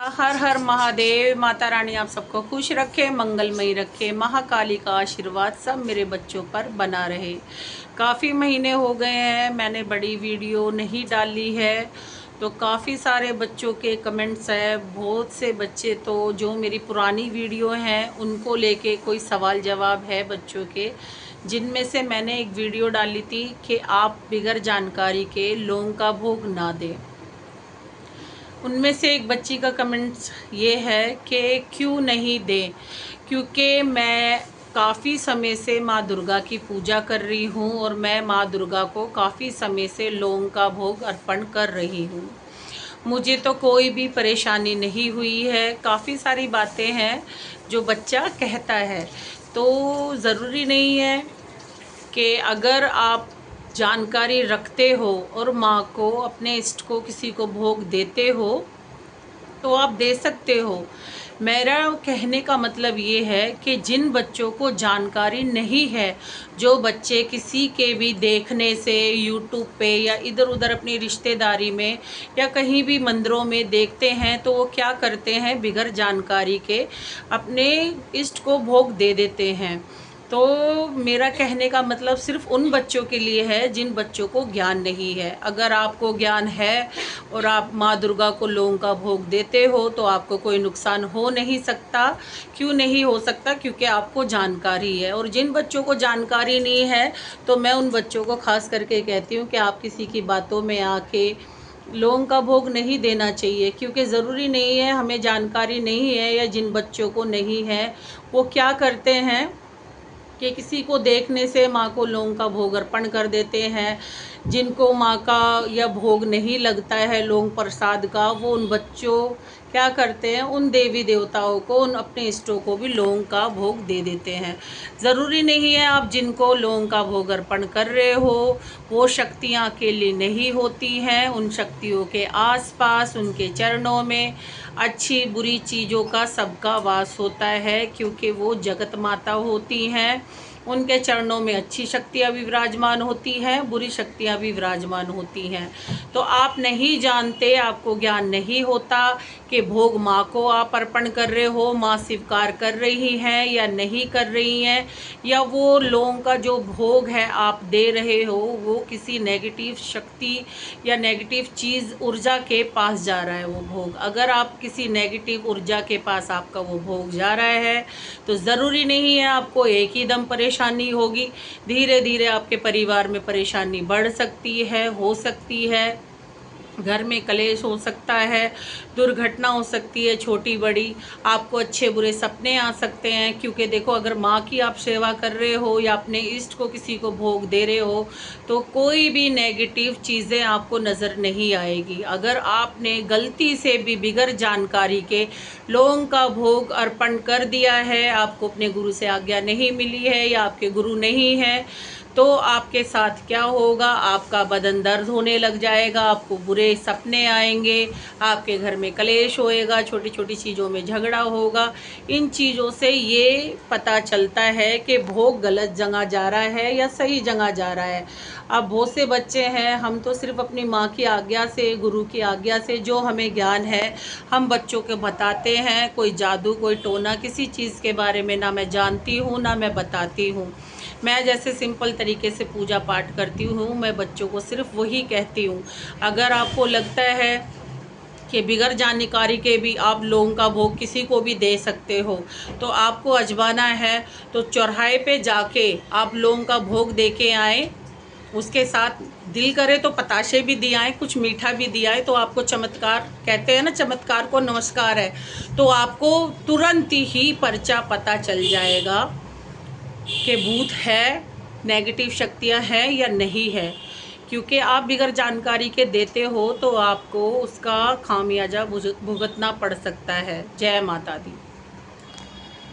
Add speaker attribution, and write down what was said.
Speaker 1: हर हर महादेव। माता रानी आप सबको खुश रखे, मंगलमयी रखे। महाकाली का आशीर्वाद सब मेरे बच्चों पर बना रहे। काफ़ी महीने हो गए हैं मैंने बड़ी वीडियो नहीं डाली है, तो काफ़ी सारे बच्चों के कमेंट्स हैं। बहुत से बच्चे तो जो मेरी पुरानी वीडियो हैं उनको लेके कोई सवाल जवाब है बच्चों के, जिनमें से मैंने एक वीडियो डाली थी कि आप बिगर जानकारी के लौंग का भोग ना दें। उनमें से एक बच्ची का कमेंट्स ये है कि क्यों नहीं दें, क्योंकि मैं काफ़ी समय से माँ दुर्गा की पूजा कर रही हूँ और मैं माँ दुर्गा को काफ़ी समय से लौंग का भोग अर्पण कर रही हूँ। मुझे तो कोई भी परेशानी नहीं हुई है। काफ़ी सारी बातें हैं जो बच्चा कहता है, तो ज़रूरी नहीं है कि अगर आप जानकारी रखते हो और माँ को, अपने इष्ट को, किसी को भोग देते हो तो आप दे सकते हो। मेरा कहने का मतलब ये है कि जिन बच्चों को जानकारी नहीं है, जो बच्चे किसी के भी देखने से यूट्यूब पे या इधर उधर अपनी रिश्तेदारी में या कहीं भी मंदिरों में देखते हैं, तो वो क्या करते हैं, बिगर जानकारी के अपने इष्ट को भोग दे देते हैं। तो मेरा कहने का मतलब सिर्फ उन बच्चों के लिए है जिन बच्चों को ज्ञान नहीं है। अगर आपको ज्ञान है और आप माँ दुर्गा को लौंग का भोग देते हो तो आपको कोई नुकसान हो नहीं सकता। क्यों नहीं हो सकता? क्योंकि आपको जानकारी है। और जिन बच्चों को जानकारी नहीं है, तो मैं उन बच्चों को खास करके कहती हूँ कि आप किसी की बातों में आके लौंग का भोग नहीं देना चाहिए, क्योंकि ज़रूरी नहीं है, हमें जानकारी नहीं है या जिन बच्चों को नहीं है वो क्या करते हैं कि किसी को देखने से माँ को लौंग का भोग अर्पण कर देते हैं। जिनको माँ का या भोग नहीं लगता है लौंग प्रसाद का, वो उन बच्चों क्या करते हैं, उन देवी देवताओं को, उन अपने इष्टों को भी लौंग का भोग दे देते हैं। ज़रूरी नहीं है आप जिनको लौंग का भोग अर्पण कर रहे हो वो शक्तियाँ अकेली नहीं होती हैं। उन शक्तियों के आसपास, उनके चरणों में अच्छी बुरी चीज़ों का सबका वास होता है, क्योंकि वो जगत माता होती हैं। उनके चरणों में अच्छी शक्तियाँ भी विराजमान होती हैं, बुरी शक्तियाँ भी विराजमान होती हैं। तो आप नहीं जानते, आपको ज्ञान नहीं होता कि भोग माँ को आप अर्पण कर रहे हो, माँ स्वीकार कर रही हैं या नहीं कर रही हैं, या वो लौंग का जो भोग है आप दे रहे हो वो किसी नेगेटिव शक्ति या नेगेटिव चीज़, ऊर्जा के पास जा रहा है वो भोग। अगर आप किसी नेगेटिव ऊर्जा के पास आपका वो भोग जा रहा है तो ज़रूरी नहीं है आपको एक ही दम परेशानी होगी। धीरे धीरे आपके परिवार में परेशानी बढ़ सकती है, हो सकती है, घर में कलेश हो सकता है, दुर्घटना हो सकती है छोटी बड़ी, आपको अच्छे बुरे सपने आ सकते हैं। क्योंकि देखो, अगर माँ की आप सेवा कर रहे हो या अपने इष्ट को किसी को भोग दे रहे हो तो कोई भी नेगेटिव चीज़ें आपको नज़र नहीं आएगी। अगर आपने गलती से भी बिगर जानकारी के लौंग का भोग अर्पण कर दिया है, आपको अपने गुरु से आज्ञा नहीं मिली है या आपके गुरु नहीं है, तो आपके साथ क्या होगा, आपका बदन दर्द होने लग जाएगा, आपको बुरे सपने आएंगे, आपके घर में कलेश होएगा, छोटी छोटी चीज़ों में झगड़ा होगा। इन चीज़ों से ये पता चलता है कि भोग गलत जगह जा रहा है या सही जगह जा रहा है। अब बहुत से बच्चे हैं, हम तो सिर्फ अपनी माँ की आज्ञा से, गुरु की आज्ञा से जो हमें ज्ञान है हम बच्चों को बताते हैं। कोई जादू, कोई टोना, किसी चीज़ के बारे में ना मैं जानती हूँ ना मैं बताती हूँ। मैं जैसे सिंपल तरीके से पूजा पाठ करती हूँ, मैं बच्चों को सिर्फ वही कहती हूँ। अगर आपको लगता है कि बिगर जानकारी के भी आप लौंग का भोग किसी को भी दे सकते हो, तो आपको आजमाना है, तो चौराहे पे जाके आप लौंग का भोग दे के आएँ। उसके साथ दिल करे तो पताशे भी दिए आएँ, कुछ मीठा भी दिया है, तो आपको चमत्कार, कहते हैं ना चमत्कार को नमस्कार है, तो आपको तुरंत ही पर्चा पता चल जाएगा कि भूत है, नेगेटिव शक्तियाँ हैं या नहीं है। क्योंकि आप बिगर जानकारी के देते हो तो आपको उसका खामियाजा भुगतना पड़ सकता है। जय माता दी।